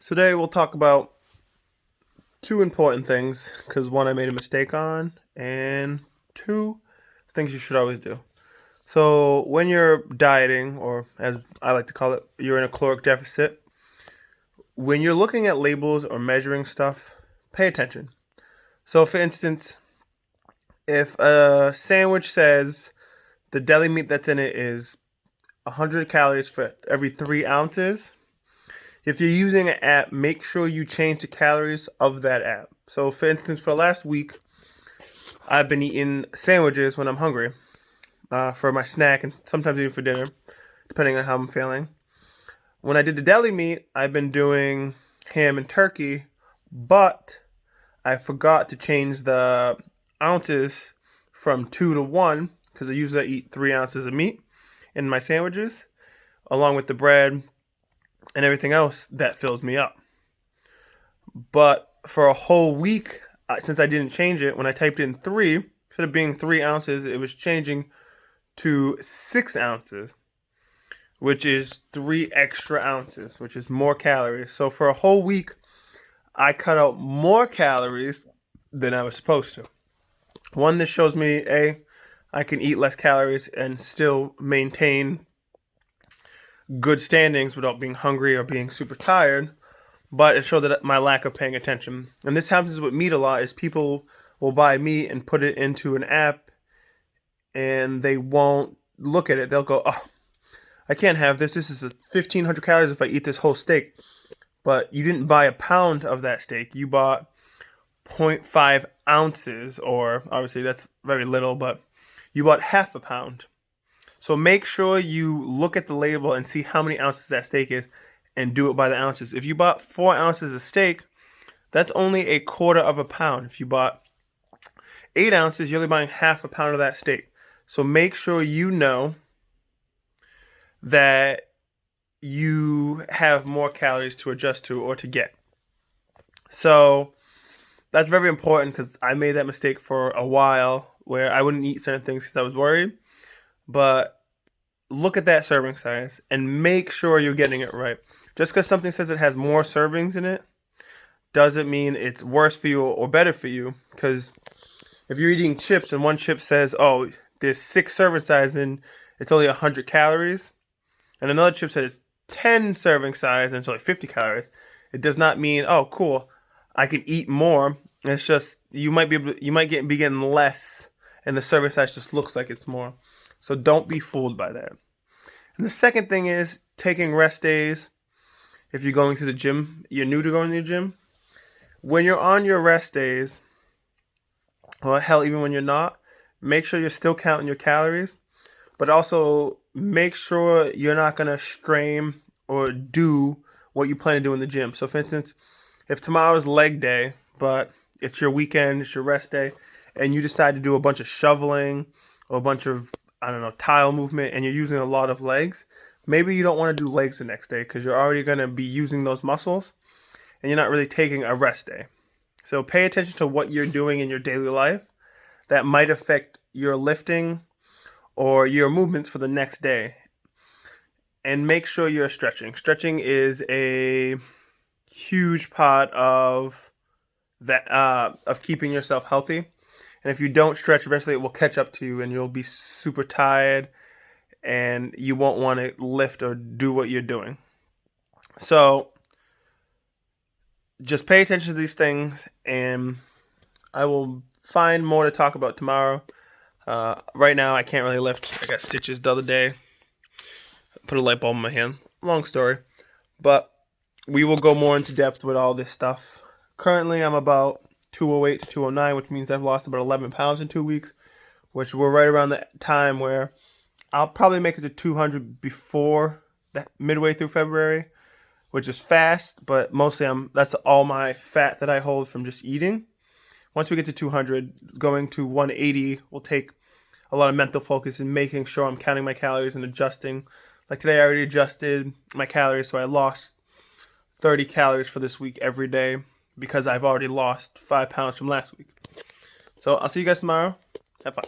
Today we'll talk about two important things because one I made a mistake on, and two things you should always do. So when you're dieting, or as I like to call it, you're in a caloric deficit. When you're looking at labels or measuring stuff, pay attention. So for instance, if a sandwich says the deli meat that's in it is 100 calories for every 3 ounces, if you're using an app, make sure you change the calories of that app. So, for instance, for the last week, I've been eating sandwiches when I'm hungry for my snack and sometimes even for dinner, depending on how I'm feeling. When I did the deli meat, I've been doing ham and turkey, but I forgot to change the ounces from 2 to 1 because I usually eat 3 ounces of meat in my sandwiches, along with the bread and everything else that fills me up. But for a whole week, since I didn't change it, when I typed in 3, instead of being 3 ounces, it was changing to 6 ounces, which is 3 extra ounces, which is more calories. So for a whole week, I cut out more calories than I was supposed to. One, this shows me, I can eat less calories and still maintain good standings without being hungry or being super tired, but it showed that my lack of paying attention. And this happens with meat a lot, is people will buy meat and put it into an app and they won't look at it. They'll go, oh, I can't have this. This is 1,500 calories if I eat this whole steak. But you didn't buy a pound of that steak. You bought 0.5 ounces, or obviously that's very little, but you bought half a pound. So make sure you look at the label and see how many ounces that steak is and do it by the ounces. If you bought 4 ounces of steak, that's only a quarter of a pound. If you bought 8 ounces, you're only buying half a pound of that steak. So make sure you know that you have more calories to adjust to or to get. So that's very important because I made that mistake for a while where I wouldn't eat certain things because I was worried. But look at that serving size and make sure you're getting it right. Just because something says it has more servings in it doesn't mean it's worse for you or better for you. Because if you're eating chips and one chip says, oh, there's 6 serving size and it's only 100 calories, and another chip says 10 serving size and it's only 50 calories, it does not mean, oh, cool, I can eat more. It's just you might be getting less, and the serving size just looks like it's more. So don't be fooled by that. And the second thing is taking rest days. If you're going to the gym, you're new to going to the gym. When you're on your rest days, or hell, even when you're not, make sure you're still counting your calories, but also make sure you're not going to strain or do what you plan to do in the gym. So for instance, if tomorrow is leg day, but it's your weekend, it's your rest day, and you decide to do a bunch of shoveling or a bunch of, tile movement, and you're using a lot of legs, maybe you don't want to do legs the next day because you're already going to be using those muscles and you're not really taking a rest day. So pay attention to what you're doing in your daily life that might affect your lifting or your movements for the next day. And make sure you're stretching. Stretching is a huge part of that of keeping yourself healthy. And if you don't stretch, eventually it will catch up to you and you'll be super tired and you won't want to lift or do what you're doing. So just pay attention to these things, and I will find more to talk about tomorrow. Right now, I can't really lift. I got stitches the other day. Put a light bulb in my hand. Long story. But we will go more into depth with all this stuff. Currently, I'm about 208 to 209, which means I've lost about 11 pounds in 2 weeks, which we're right around the time where I'll probably make it to 200 before that midway through February, which is fast, but mostly that's all my fat that I hold from just eating. Once we get to 200, going to 180 will take a lot of mental focus and making sure I'm counting my calories and adjusting. Like today, I already adjusted my calories, so I lost 30 calories for this week every day because I've already lost 5 pounds from last week. So I'll see you guys tomorrow. Have fun.